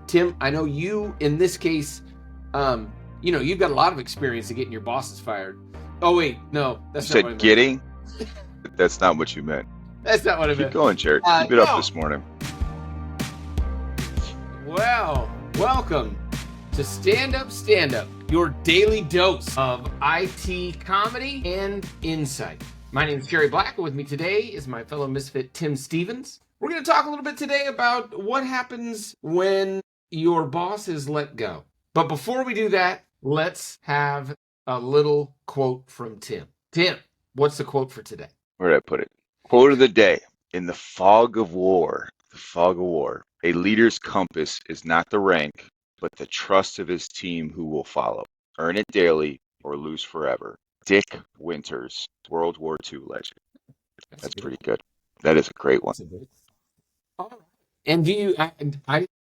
Tim, I know you, in this case, you've got a lot of experience in getting your bosses fired. Oh, wait, no, You that's not what I said meant. getting? That's not what you meant. That's not what I Keep meant. going, Jared. Keep it up this morning. Well, welcome to Standup, your daily dose of IT comedy and insight. My name is Jerry Black, and with me today is my fellow misfit, Tim Stevens. We're going to talk a little bit today about what happens when your boss is let go. But before we do that, let's have a little quote from Tim. Tim, what's the quote for today? Where did I put it? Quote of the day. In the fog of war, a leader's compass is not the rank, but the trust of his team who will follow. Earn it daily or lose forever. Dick Winters, World War II legend. That's pretty good. That is a great one. All right. And do you,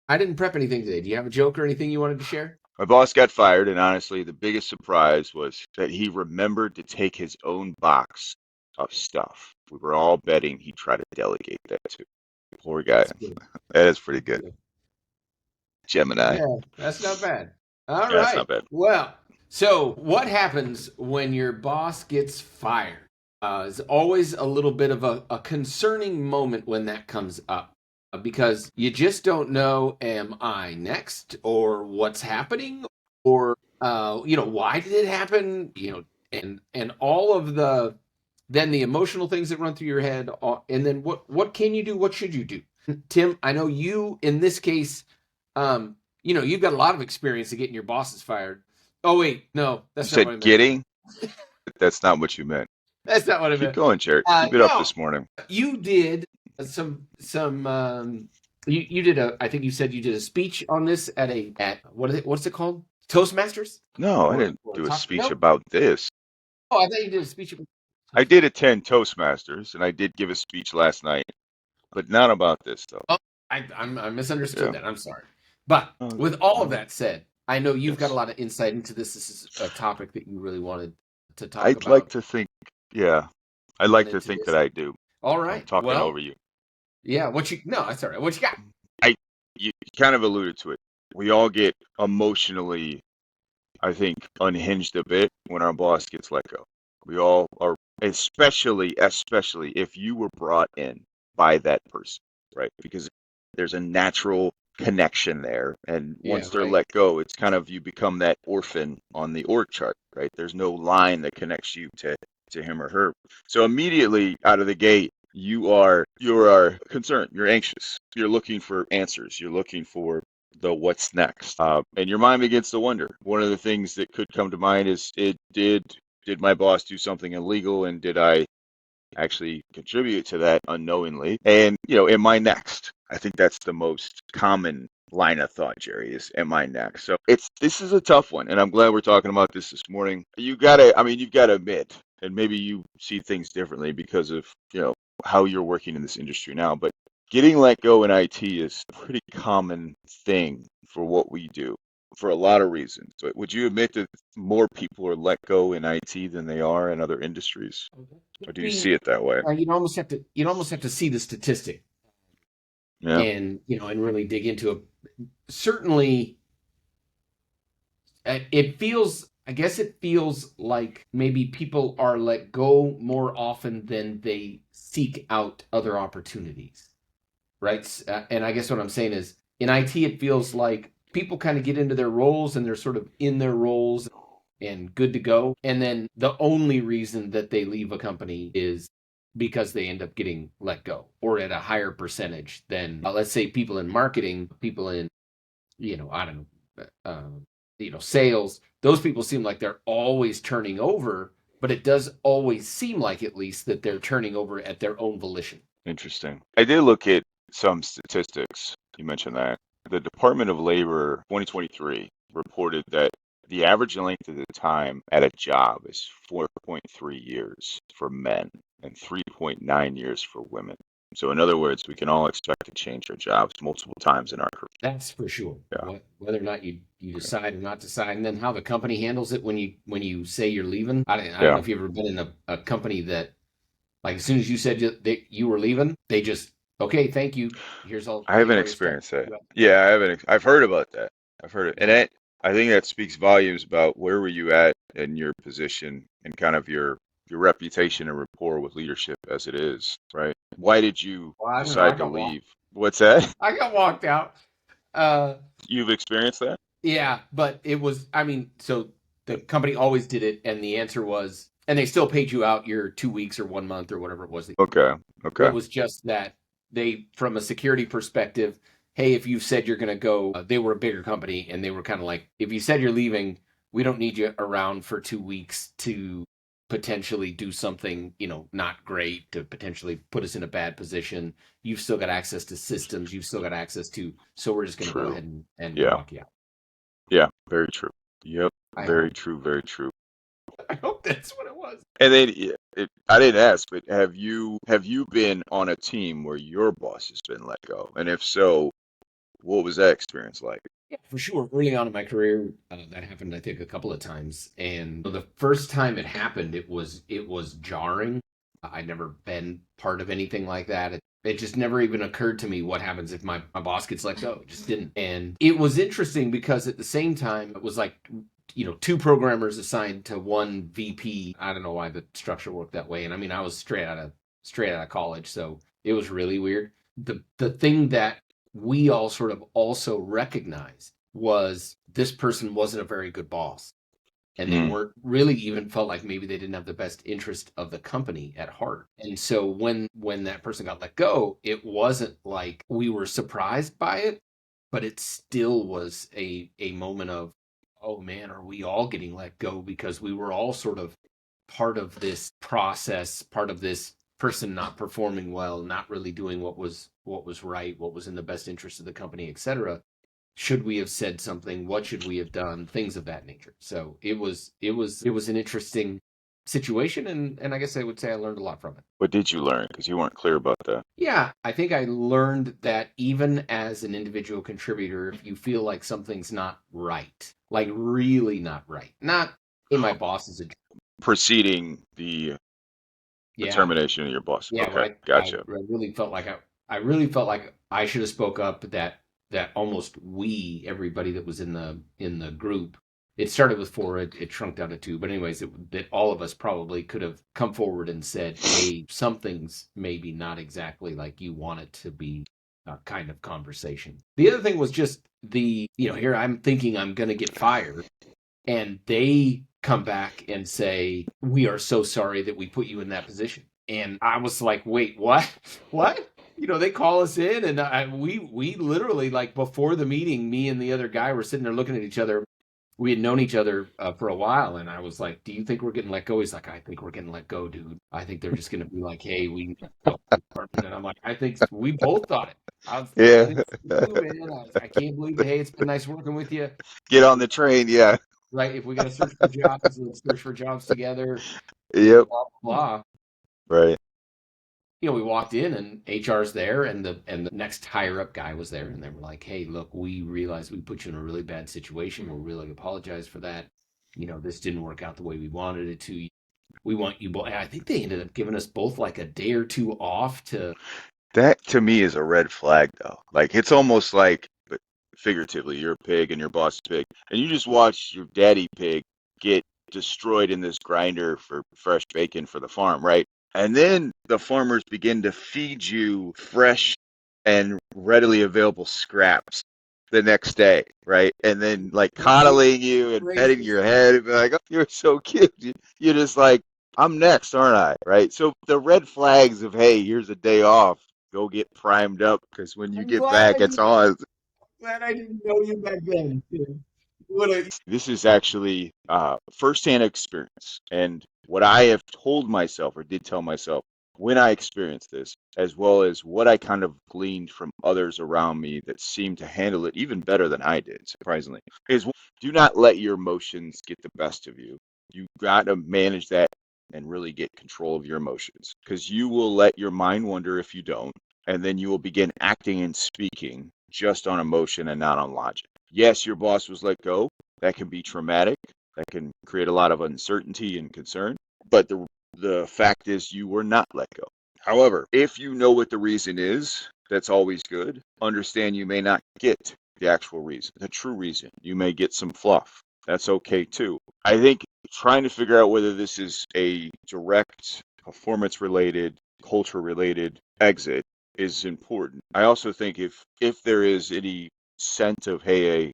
I didn't prep anything today. Do you have a joke or anything you wanted to share? My boss got fired, and honestly, the biggest surprise was that he remembered to take his own box of stuff. We were all betting he'd try to delegate that to. Poor guy. That is pretty good. Gemini. Yeah, that's not bad. All right. That's not bad. Well, so what happens when your boss gets fired? It's always a little bit of a concerning moment when that comes up because you just don't know, am I next, or what's happening, or why did it happen? And all of the emotional things that run through your head, and then what can you do? What should you do? Tim, I know you, in this case, you've got a lot of experience in getting your bosses fired. Oh, wait, no, that's not what I meant. Getting? That's not what you meant. That's not what I meant. Keep going, Jared. Keep it up this morning. You did I think you said you did a speech on this at what's it called? Toastmasters? No, I didn't do a speech about this. Oh, I thought you did a speech about I did attend Toastmasters, and I did give a speech last night, but not about this, though. Oh, I misunderstood that. I'm sorry. But with all of that said, I know you've got a lot of insight into this. This is a topic that you really wanted to talk about. I'd like to think, I'd like to think that I do. All right. I'm talking over you. Yeah, no, that's all right. What you got? You kind of alluded to it. We all get emotionally, I think, unhinged a bit when our boss gets let go. We all are, especially if you were brought in by that person, right? Because there's a natural connection there, and once they're let go, it's kind of, you become that orphan on the org chart, right? There's no line that connects you to him or her. So immediately out of the gate, you are concerned, you're anxious, you're looking for answers, you're looking for the what's next, and your mind begins to wonder. One of the things that could come to mind is, did my boss do something illegal, and did I actually contribute to that unknowingly? And am I next? I think that's the most common line of thought, Jerry, is, am I next? So this is a tough one, and I'm glad we're talking about this morning. You've got to admit, and maybe you see things differently because of how you're working in this industry now, but getting let go in IT is a pretty common thing for what we do, for a lot of reasons. But would you admit that more people are let go in IT than they are in other industries? Or do you see it that way? You'd almost have to see the statistic. Yeah. And really dig into it. Certainly, it feels like maybe people are let go more often than they seek out other opportunities, right? And I guess what I'm saying is, in IT, it feels like people kind of get into their roles, and they're sort of in their roles and good to go. And then the only reason that they leave a company is because they end up getting let go, or at a higher percentage than, let's say, people in marketing, people in, sales. Those people seem like they're always turning over, but it does always seem like, at least, that they're turning over at their own volition. Interesting. I did look at some statistics. You mentioned that. The Department of Labor 2023 reported that the average length of the time at a job is 4.3 years for men and 3.9 years for women. So in other words, we can all expect to change our jobs multiple times in our career. That's for sure. Yeah. Whether or not you decide or not decide, and then how the company handles it when you say you're leaving. I don't know if you've ever been in a company that, like, as soon as you said that you were leaving, they just Okay, thank you. I Here's haven't all your stuff. experienced that. Yeah, I haven't. I've heard about that. I've heard it, and Yeah. I think that speaks volumes about where were you at in your position and kind of your reputation and rapport with leadership as it is, right? Why did you Well, I don't know. decide to leave? What's that? I got walked out. Uh, You've experienced that? yeah, but it was. I mean, so the company always did it, and the answer was, and they still paid you out your 2 weeks or 1 month or whatever it was. Okay. It Okay. was just that they, from a security perspective, hey, if you said you're going to go, they were a bigger company, and they were kind of like, if you said you're leaving, we don't need you around for 2 weeks to potentially do something, not great, to potentially put us in a bad position. You've still got access to systems. You've still got access to, so we're just going to go True. ahead and Yeah. walk you out. Yeah. Very true. Yep. I Very hope. true. Very true. I hope that's what it was. And then I didn't ask, but have you been on a team where your boss has been let go? And if so, what was that experience like? Yeah, for sure. Early on in my career, that happened, I think, a couple of times. And the first time it happened, it was jarring. I'd never been part of anything like that. It just never even occurred to me what happens if my boss gets let go. It just didn't. And it was interesting because at the same time, it was like, two programmers assigned to one VP. I don't know why the structure worked that way. And I mean, I was straight out of college, so it was really weird. The thing that we all sort of also recognized was this person wasn't a very good boss, and they Mm, weren't really, even felt like maybe they didn't have the best interest of the company at heart. And so when that person got let go, it wasn't like we were surprised by it, but it still was a moment of, oh man, are we all getting let go? Because we were all sort of part of this process, part of this person not performing well, not really doing what was right, what was in the best interest of the company, etc. Should we have said something? What should we have done? Things of that nature. So it was an interesting situation, and I guess I would say I learned a lot from it. what did you learn? Because you weren't clear about that. Yeah, I think I learned that even as an individual contributor, if you feel like something's not right, like really not right, not in my boss's, Preceding the yeah, termination of your boss. yeah, when Okay, I gotcha. really felt like I really felt like I should have spoke up, that almost we, everybody that was in the group, it started with four, it shrunk down to two, but anyways, that all of us probably could have come forward and said, hey, something's maybe not exactly like you want it to be, kind of conversation. The other thing was just here I'm thinking I'm going to get fired, and they come back and say, we are so sorry that we put you in that position. And I was like, wait, what? What? They call us in, and we literally, like, before the meeting, me and the other guy were sitting there looking at each other. We had known each other, for a while, and I was like, do you think we're getting let go? He's like, I think we're getting let go, dude. I think they're just going to be like, hey, we need to go to the department. And I'm like, I think we both thought it. I Yeah. think it's you, man. I can't believe it. Hey, it's been nice working with you. Get on the train. Yeah. Right? If we got to search for jobs, let's search for jobs together. Yep. Blah blah. Right. We walked in, and HR's there, and the next higher up guy was there, and they were like, "Hey, look, we realized we put you in a really bad situation. We really apologize for that. This didn't work out the way we wanted it to. We want you both." I think they ended up giving us both like a day or two off to. That to me is a red flag, though. Like it's almost like, but figuratively, you're a pig and your boss is a pig, and you just watch your daddy pig get destroyed in this grinder for fresh bacon for the farm, right? And then the farmers begin to feed you fresh and readily available scraps the next day, right? And then like coddling you and petting your head and be like, "Oh, you're so cute." You're just like, "I'm next, aren't I?" Right? So the red flags of, "Hey, here's a day off. Go get primed up because when you I'm get glad back, it's on." I didn't know you back then. What a This is actually firsthand experience. And what I have told myself or did tell myself when I experienced this, as well as what I kind of gleaned from others around me that seemed to handle it even better than I did, surprisingly, is do not let your emotions get the best of you. You got to manage that and really get control of your emotions because you will let your mind wander if you don't. And then you will begin acting and speaking just on emotion and not on logic. Yes, your boss was let go. That can be traumatic. That can create a lot of uncertainty and concern. But the fact is, you were not let go. However, if you know what the reason is, that's always good. Understand you may not get the actual reason, the true reason. You may get some fluff. That's okay too. I think trying to figure out whether this is a direct performance related, culture related exit is important. I also think if there is any sense of, hey, a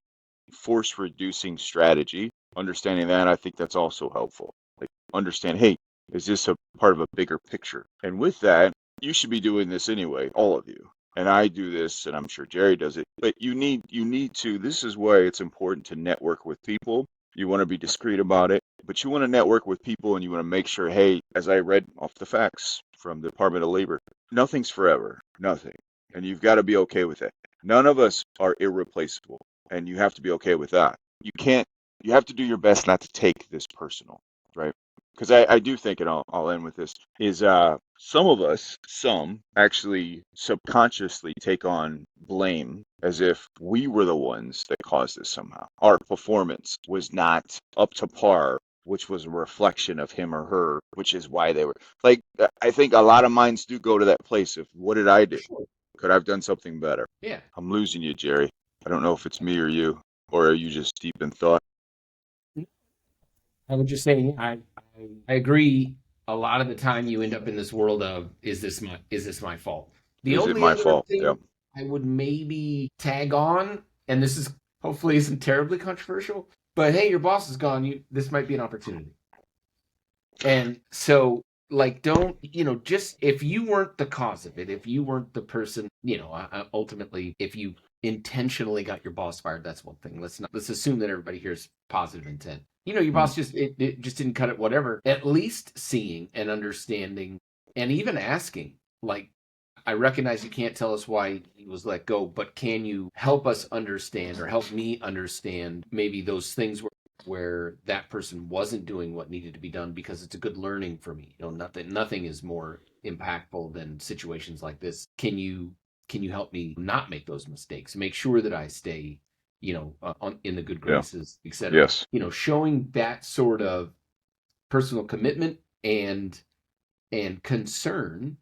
force reducing strategy, understanding that, I think that's also helpful. Like, understand, hey, is this a part of a bigger picture? And with that, you should be doing this anyway, all of you. And I do this, and I'm sure Jerry does it. But you need to. This is why it's important to network with people. You want to be discreet about it, but you want to network with people, and you want to make sure, hey, as I read off the facts from the Department of Labor, nothing's forever, nothing, and you've got to be okay with it. None of us are irreplaceable, and you have to be okay with that. You can't. You have to do your best not to take this personal, right? Because I do think, and I'll end with this, is some of us, some actually subconsciously take on blame as if we were the ones that caused this somehow. Our performance was not up to par, which was a reflection of him or her, which is why they were like, I think a lot of minds do go to that place of what did I do? Sure. Could I have done something better? Yeah. I'm losing you, Jerry. I don't know if it's me or you, or are you just deep in thought? I would just say I agree. A lot of the time, you end up in this world of is this my fault? The Is it only my other fault? Yeah. thing I would maybe tag on, and this is hopefully isn't terribly controversial, but hey, your boss is gone. You This might be an opportunity. And so, like, don't, just if you weren't the cause of it, if you weren't the person, ultimately, if you intentionally got your boss fired, that's one thing. Let's assume that everybody here is positive intent. Your Mm, boss it just didn't cut it, whatever. At least seeing and understanding and even asking, like, I recognize you can't tell us why he was let go, but can you help us understand or help me understand maybe those things where that person wasn't doing what needed to be done because it's a good learning for me. Nothing is more impactful than situations like this. Can you help me not make those mistakes? Make sure that I stay, in the good yeah. graces, etc. Yes. Showing that sort of personal commitment and concern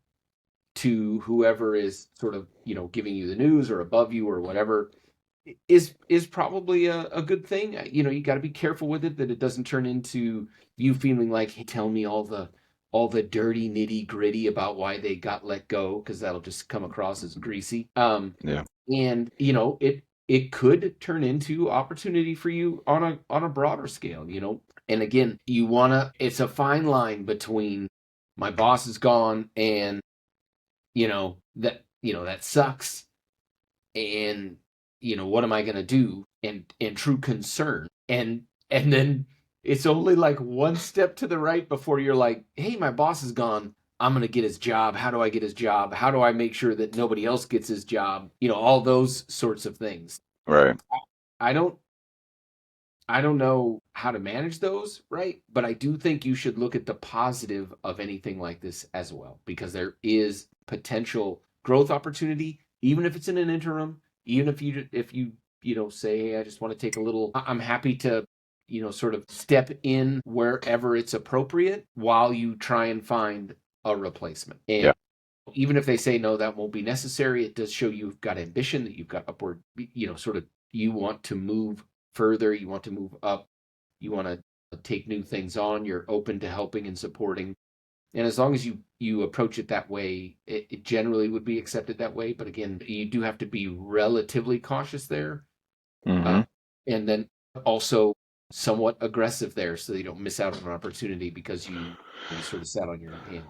to whoever is sort of giving you the news or above you or whatever is probably a good thing. You got to be careful with it that it doesn't turn into you feeling like, hey, tell me all the dirty nitty gritty about why they got let go, because that'll just come across as greasy. Yeah. And it could turn into opportunity for you on a broader scale. And again, it's a fine line between my boss is gone and that sucks, and what am I going to do, and true concern, and then it's only like one step to the right before you're like, hey, my boss is gone, I'm going to get his job. How do I get his job? How do I make sure that nobody else gets his job? All those sorts of things. Right. I don't i don't know how to manage those, right? But I do think you should look at the positive of anything like this as well, because there is potential growth opportunity, even if it's in an interim, even if you say, hey, I just want to take a little, I'm happy to sort of step in wherever it's appropriate while you try and find a replacement. Yeah. And even if they say no, that won't be necessary, it does show you've got ambition, that you've got upward, sort of, you want to move further, you want to move up, you want to take new things on, you're open to helping and supporting. And as long as you approach it that way, it generally would be accepted that way. But again, you do have to be relatively cautious there, uh, Mm-hmm. and then also somewhat aggressive there, so that you don't miss out on an opportunity because you sort of sat on your hands.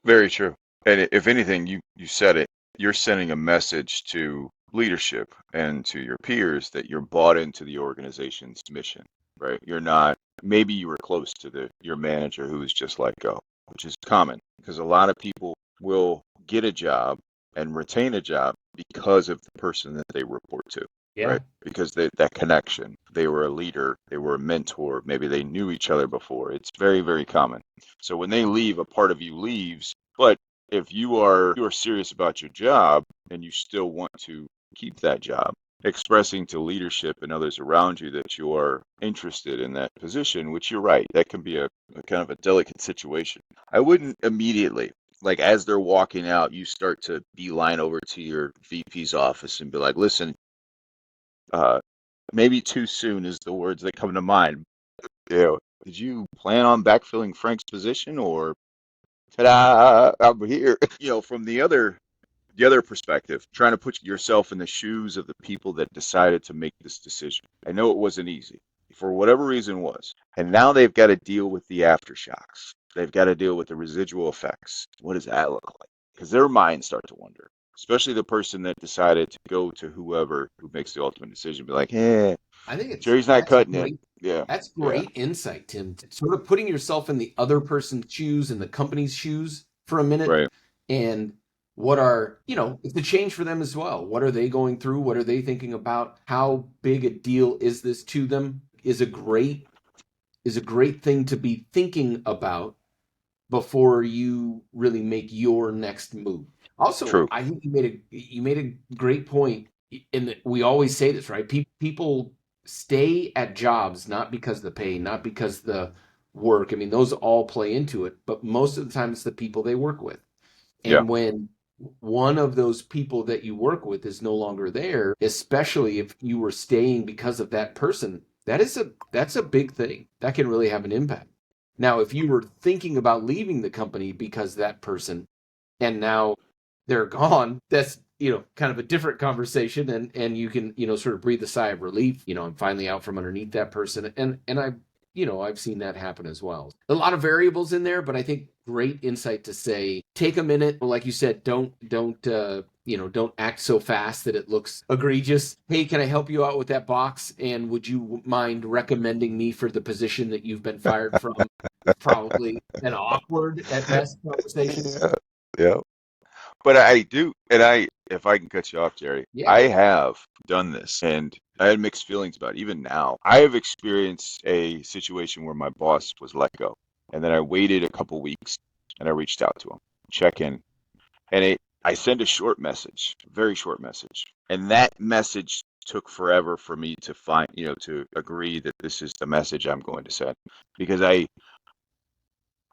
Very true. And if anything, you said it. You're sending a message to leadership and to your peers that you're bought into the organization's mission, right? You're not. Maybe you were close to your manager who was just let go, which is common because a lot of people will get a job and retain a job because of the person that they report to, right? Yeah. Because that connection, they were a leader, they were a mentor, maybe they knew each other before. It's very, very common. So when they leave, a part of you leaves. But if you are serious about your job and you still want to keep that job, expressing to leadership and others around you that you are interested in that position, which you're right, that can be a kind of a delicate situation. I wouldn't immediately. like as they're walking out, you start to beeline over to your VP's office and be like, listen, uh, maybe too soon is the words that come to mind. You know, did you plan on backfilling Frank's position or ta-da, I'm here? You know, from the other perspective, trying to put yourself in the shoes of the people that decided to make this decision. I know it wasn't easy for whatever reason it was. And now they've got to deal with the aftershocks. They've got to deal with the residual effects. What does that look like? Because their minds start to wonder, especially the person that decided to go to whoever who makes the ultimate decision. Be like, eh, I think it's Jerry's not cutting it. Yeah, that's yeah, great insight, Tim. Sort of putting yourself in the other person's shoes and the company's shoes for a minute, right. and what are, it's a change for them as well. What are they going through? What are they thinking about? How big a deal is this to them? Is a great thing to be thinking about before you really make your next move. Also, True. I think you made a great point in that we always say this, right? People stay at jobs not because of the pay, not because the work. I mean, those all play into it, but most of the time it's the people they work with. Yeah, And when one of those people that you work with is no longer there, especially if you were staying because of that person, that's a big thing. That can really have an impact. Now, if you were thinking about leaving the company because of that person and now they're gone, that's, kind of a different conversation, and you can, sort of breathe a sigh of relief. I'm finally out from underneath that person. And I've seen that happen as well. A lot of variables in there, but I think great insight to say, take a minute. Like you said, don't act so fast that it looks egregious. Hey, can I help you out with that box? And would you mind recommending me for the position that you've been fired from? It's probably an awkward at best conversation. yeah, yeah. But I do, and if I can cut you off, Jerry, Yeah, I go for it. have done this, and I had mixed feelings about it. Even now, I have experienced a situation where my boss was let go, and then I waited a couple weeks, and I reached out to him, check in, and I sent a short message, very short message, and that message took forever for me to find, to agree that this is the message I'm going to send, because I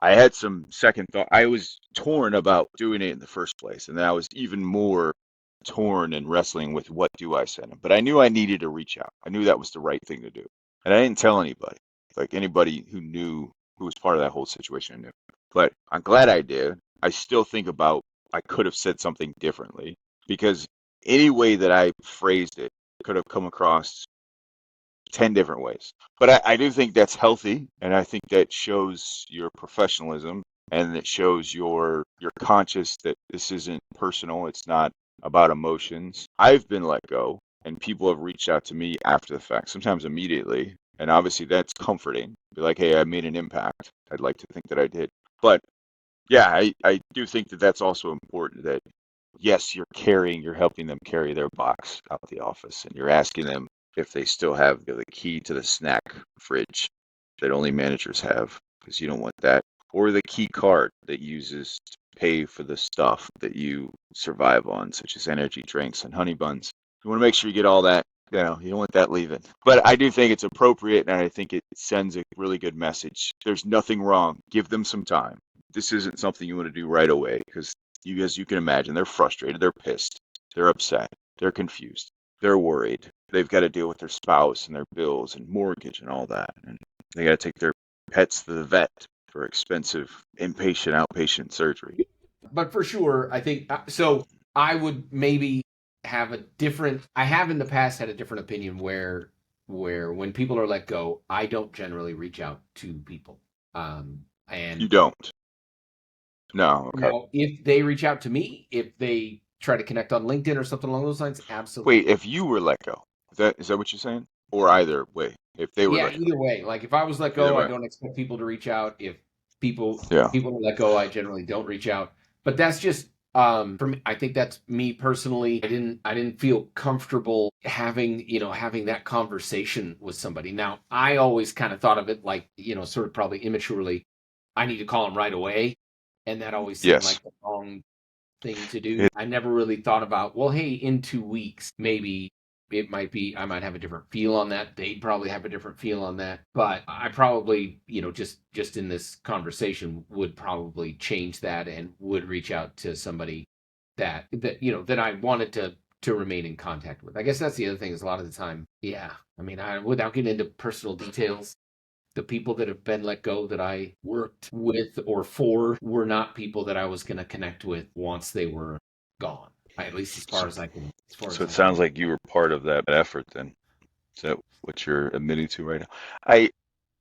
had some second thought. I was torn about doing it in the first place, and then I was even more torn and wrestling with what do I send him. But I knew I needed to reach out. I knew that was the right thing to do, and I didn't tell anybody. Like anybody who knew who was part of that whole situation, I knew. But I'm glad I did. I still think about I could have said something differently because any way that I phrased it could have come across 10 different ways. But I do think that's healthy, and I think that shows your professionalism, and it shows you're conscious that this isn't personal, it's not about emotions. I've been let go, and people have reached out to me after the fact, sometimes immediately, and obviously that's comforting. Be like, hey, I made an impact. I'd like to think that I did. But yeah, I do think that that's also important that yes, you're helping them carry their box out the office, and you're asking them if they still have the key to the snack fridge that only managers have, because you don't want that, or the key card that uses to pay for the stuff that you survive on, such as energy drinks and honey buns. You want to make sure you get all that. You don't want that leaving. But I do think it's appropriate, and I think it sends a really good message. There's nothing wrong. Give them some time. This isn't something you want to do right away, because as you can imagine, they're frustrated, they're pissed, they're upset, they're confused, they're worried. They've got to deal with their spouse and their bills and mortgage and all that. And they got to take their pets to the vet for expensive inpatient, outpatient surgery. But for sure, I think so. I would maybe I have in the past had a different opinion where when people are let go, I don't generally reach out to people. You And don't. No, okay. now if they reach out to me, if they try to connect on LinkedIn or something along those lines, Wait, absolutely. if you were let go, is that what you're saying? Or either way, if they were Yeah, let go, either way. Like if I was let either go, I way. don't expect people to reach out. If people Yeah. people are let go, I generally don't reach out. But that's just for me. I think that's me personally. I didn't feel comfortable having that conversation with somebody. Now, I always kind of thought of it like, sort of probably immaturely, I need to call them right away. And that always seemed Yes. like the wrong thing to do. It, I never really thought about, well, hey, in 2 weeks, maybe it might be, I might have a different feel on that. They'd probably have a different feel on that. But I probably, just in this conversation would probably change that and would reach out to somebody that I wanted to remain in contact with. I guess that's the other thing is a lot of the time, yeah. I mean, without getting into personal details, the people that have been let go that I worked with or for were not people that I was going to connect with once they were gone. At least as far So, as I can, as far so as it I can. sounds like you were part of that effort then. Is that what you're admitting to right now? I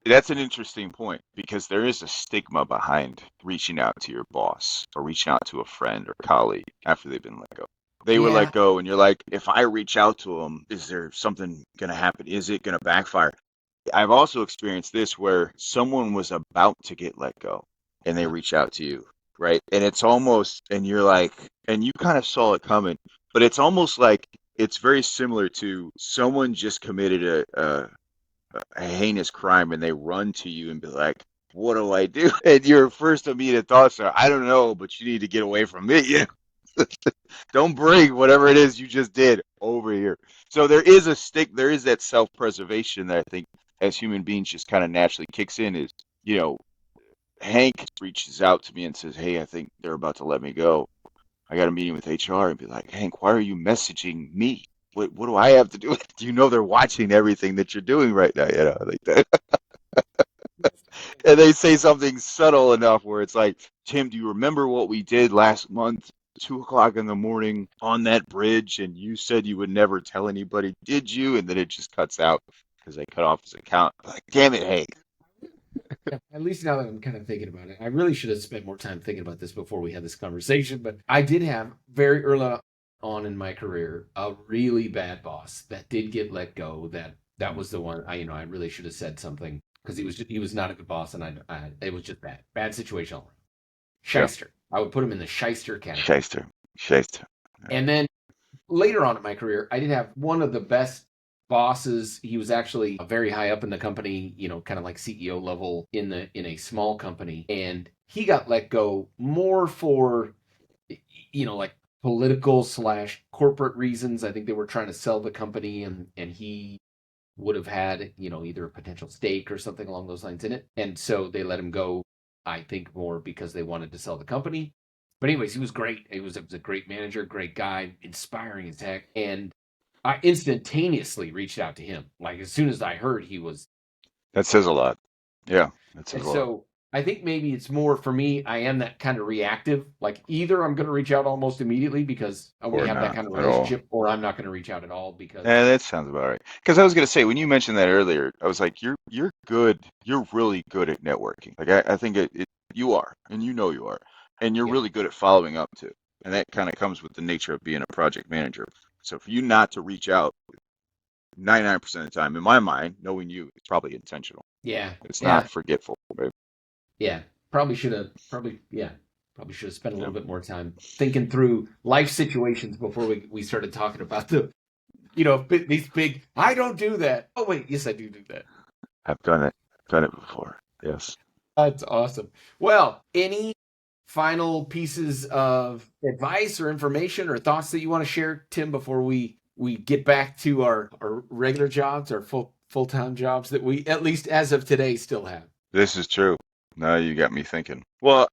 That's an interesting point because there is a stigma behind reaching out to your boss or reaching out to a friend or colleague after they've been let go. They were Yeah, let go, and you're like, if I reach out to them, is there something going to happen? Is it going to backfire? I've also experienced this where someone was about to get let go and they reach out to you, right? And it's almost, and you're like, and you kind of saw it coming, but it's almost like it's very similar to someone just committed a heinous crime and they run to you and be like, what do I do? And your first immediate thoughts are, I don't know, but you need to get away from me. Don't bring whatever it is you just did over here. So there is that self-preservation that I think as human beings just kind of naturally kicks in is, you know, Hank reaches out to me and says, hey, I think they're about to let me go. I got a meeting with HR and be like, Hank, why are you messaging me? What do I have to do? Do you know they're watching everything that you're doing right now? Like that. And they say something subtle enough where it's like, Tim, do you remember what we did last month, 2 o'clock in the morning on that bridge? And you said you would never tell anybody, did you? And then it just cuts out because they cut off his account. Like, damn it, Hank. at least now that I'm kind of thinking about it, I really should have spent more time thinking about this before we had this conversation. But I did have very early on in my career a really bad boss that did get let go. That was the one I really should have said something because he was not a good boss, and it was just bad situation all around. Yeah, Shyster. I would put him in the shyster category. shyster, shyster. And then later on in my career, I did have one of the best bosses. He was actually very high up in the company, kind of like CEO level in a small company, and he got let go more for like political slash corporate reasons. I think they were trying to sell the company, and he would have had either a potential stake or something along those lines in it, and so they let him go. I think more because they wanted to sell the company. But anyways, he was great. He was a great manager, great guy, inspiring as heck. And I instantaneously reached out to him. Like as soon as I heard he was. That says a lot. Yeah, that says And a lot. so I think maybe it's more for me, I am that kind of reactive. Like either I'm going to reach out almost immediately because we Or have that not kind of at all. relationship, or I'm not going to reach out at all because. That sounds about right. Because I was gonna say when you mentioned that earlier, I was like, you're good. You're really good at networking. Like I think you are, and you know you are, and you're Yeah. really good at following up too. And that kind of comes with the nature of being a project manager. So for you not to reach out 99% of the time, in my mind, knowing you, it's probably intentional. Yeah. It's Yeah. not forgetful, right? Yeah. Probably should have spent a Yeah. little bit more time thinking through life situations before we started talking about these big, I don't do that. Oh, wait. Yes, I do that. I've done it before. Yes. That's awesome. Well, any final pieces of advice or information or thoughts that you want to share, Tim, before we get back to our regular jobs, our full-time jobs that we, at least as of today, still have? This is true. Now you got me thinking. Well,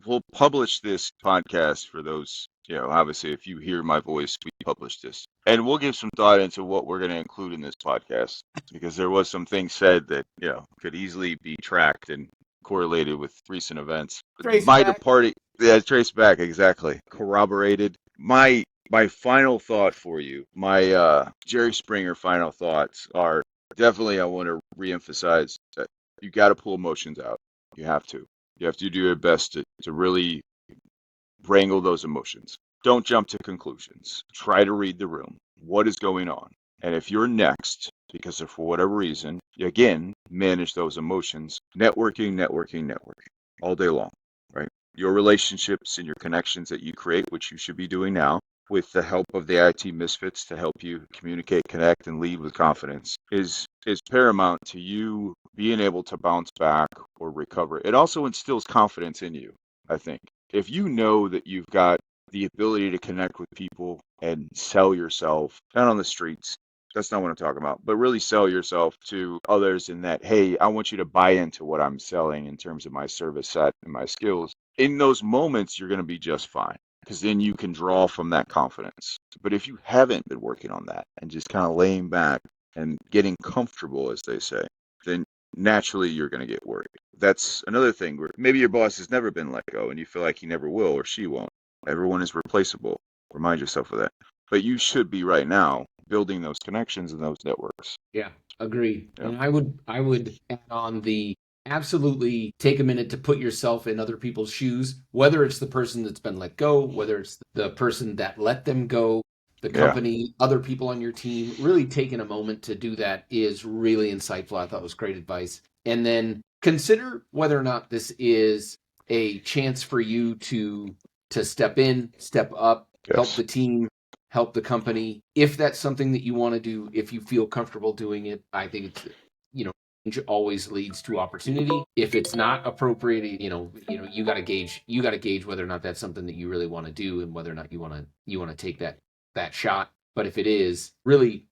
we'll publish this podcast for those, obviously, if you hear my voice, we publish this. And we'll give some thought into what we're going to include in this podcast because there was some things said that, could easily be tracked and correlated with recent events. Trace My back. departing, yeah, trace back, exactly. Corroborated. My final thought for you, my Jerry Springer final thoughts are definitely I want to reemphasize that you got to pull emotions out. You have to. You have to do your best to really wrangle those emotions. Don't jump to conclusions. Try to read the room. What is going on? And if you're next, because of for whatever reason, again, manage those emotions. Networking, networking, networking all day long, right? Your relationships and your connections that you create, which you should be doing now, with the help of the IT Misfits to help you communicate, connect, and lead with confidence, is paramount to you being able to bounce back or recover. It also instills confidence in you, I think. If you know that you've got the ability to connect with people and sell yourself out on the streets, That's not what I'm talking about. But really sell yourself to others in that, hey, I want you to buy into what I'm selling in terms of my service set and my skills. In those moments, you're going to be just fine because then you can draw from that confidence. But if you haven't been working on that and just kind of laying back and getting comfortable, as they say, then naturally you're going to get worried. That's another thing where maybe your boss has never been let go and you feel like he never will or she won't. Everyone is replaceable. Remind yourself of that. But you should be right now building those connections and those networks. Yeah, agreed. Yeah. And I would add on the absolutely take a minute to put yourself in other people's shoes, whether it's the person that's been let go, whether it's the person that let them go, the Yeah. company, other people on your team. Really taking a moment to do that is really insightful. I thought it was great advice. And then consider whether or not this is a chance for you to step in, step up, help Yes. the team, help the company. If that's something that you want to do, if you feel comfortable doing it, I think it's, change always leads to opportunity. If it's not appropriate, you got to gauge whether or not that's something that you really want to do and whether or not you want to take that shot. But if it is, really,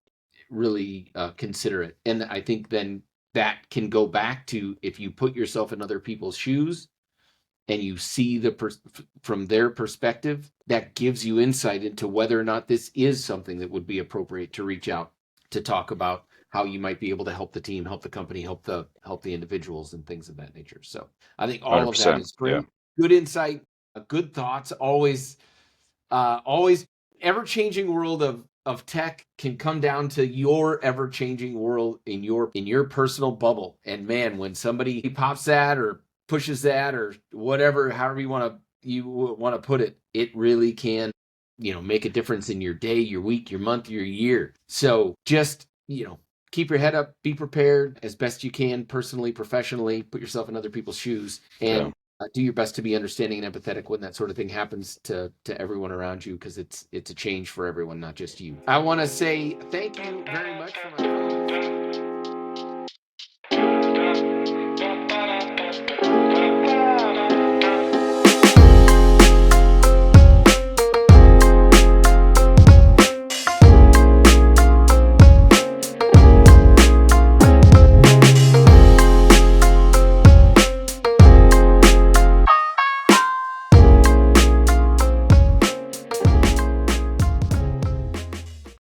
really consider it. And I think then that can go back to, if you put yourself in other people's shoes and you see from their perspective, that gives you insight into whether or not this is something that would be appropriate to reach out to talk about how you might be able to help the team, help the company, help the individuals, and things of that nature. So I think all of that 100%. is Yeah. great. Good insight, good thoughts. Always ever changing world of tech can come down to your ever changing world in your personal bubble. And man, when somebody pops that or pushes that or whatever, however you want to put it, it really can, make a difference in your day, your week, your month, your year. So just, keep your head up, be prepared as best you can, personally, professionally, put yourself in other people's shoes, Yeah. and do your best to be understanding and empathetic when that sort of thing happens to everyone around you, because it's a change for everyone, not just you. I want to say thank you very much for my